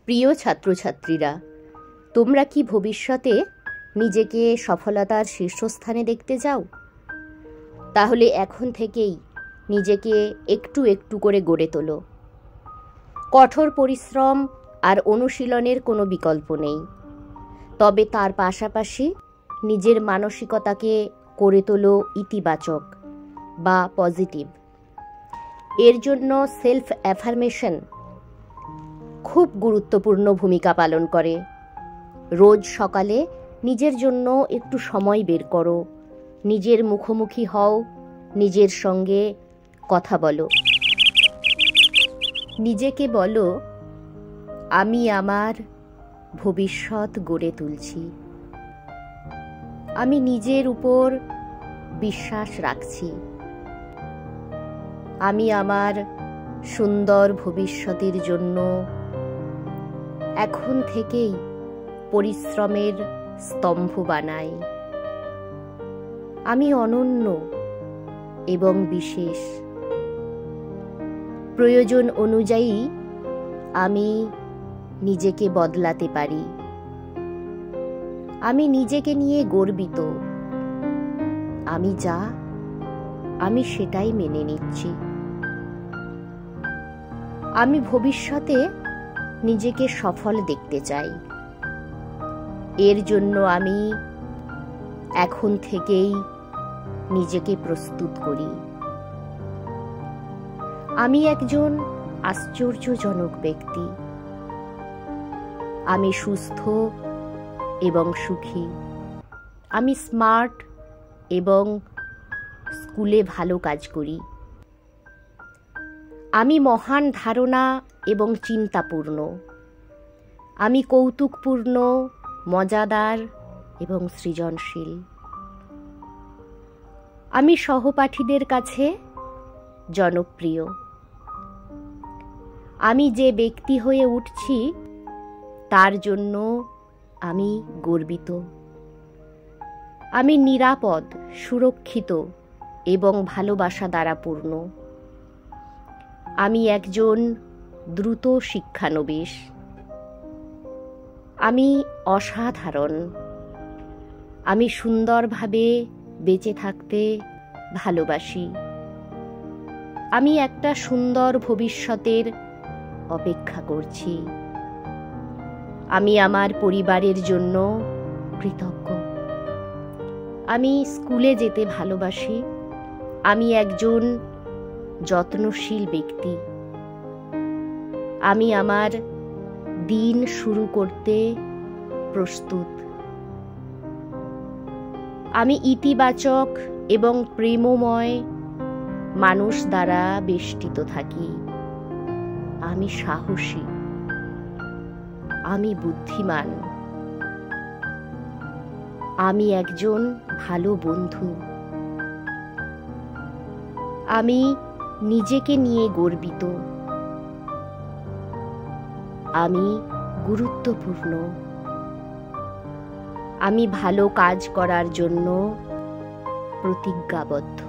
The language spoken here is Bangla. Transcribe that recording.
প্রিয় ছাত্রছাত্রীরা, তোমরা কি ভবিষ্যতে নিজেকে সফলতার শীর্ষস্থানে দেখতে চাও? তাহলে এখন থেকেই নিজেকে একটু একটু করে গড়ে তোলো। কঠোর পরিশ্রম আর অনুশীলনের কোনো বিকল্প নেই, তবে তার পাশাপাশি নিজের মানসিকতাকে করে তোলো ইতিবাচক বা পজিটিভ। এর জন্য সেলফ অ্যাফার্মেশন খুব গুরুত্বপূর্ণ ভূমিকা পালন করে। রোজ সকালে নিজের জন্য একটু সময় বের করো, নিজের মুখোমুখি হও, নিজের সঙ্গে কথা বলো। নিজেকে বলো, আমি আমার ভবিষ্যৎ গড়ে তুলছি। আমি নিজের উপর বিশ্বাস রাখছি। আমি আমার সুন্দর ভবিষ্যতের জন্য এখন থেকেই পরিশ্রমের স্তম্ভ বানাই। আমি অনন্য এবং বিশেষ। প্রয়োজন অনুযায়ী আমি নিজেকে বদলাতে পারি। আমি নিজেকে নিয়ে গর্বিত। আমি যা, আমি সেটাই মেনে নিচ্ছি। আমি ভবিষ্যতে নিজেকে সফল দেখতে চাই। এর জন্য আমি এখন থেকেই নিজেকে প্রস্তুত করি। আমি একজন আশ্চর্যজনক ব্যক্তি। আমি সুস্থ এবং সুখী। আমি স্মার্ট এবং স্কুলে ভালো কাজ করি। আমি মহান ধারণা এবং চিন্তাপূর্ণ। আমি কৌতুকপূর্ণ, মজাদার এবং সৃজনশীল। আমি সহপাঠীদের কাছে জনপ্রিয়। আমি যে ব্যক্তি হয়ে উঠছি তার জন্য আমি গর্বিত। আমি নিরাপদ, সুরক্ষিত এবং ভালোবাসা দ্বারা পূর্ণ। আমি একজন দ্রুত শিক্ষানবিশ। আমি অসাধারণ। আমি সুন্দরভাবে বেঁচে থাকতে ভালোবাসি। আমি একটা সুন্দর ভবিষ্যতের অপেক্ষা করছি। আমি আমার পরিবারের জন্য কৃতজ্ঞ। আমি স্কুলে যেতে ভালোবাসি। আমি একজন যত্নশীল ব্যক্তি। আমি আমার দিন শুরু করতে প্রস্তুত। আমি ইতিবাচক এবং প্রেমময় মানুষ দ্বারা বেষ্টিত থাকি। আমি সাহসী। আমি বুদ্ধিমান। আমি একজন ভালো বন্ধু। আমি নিজেকে নিয়ে গর্বিত। আমি গুরুত্বপূর্ণ। আমি ভালো কাজ করার জন্য প্রতিজ্ঞাবদ্ধ।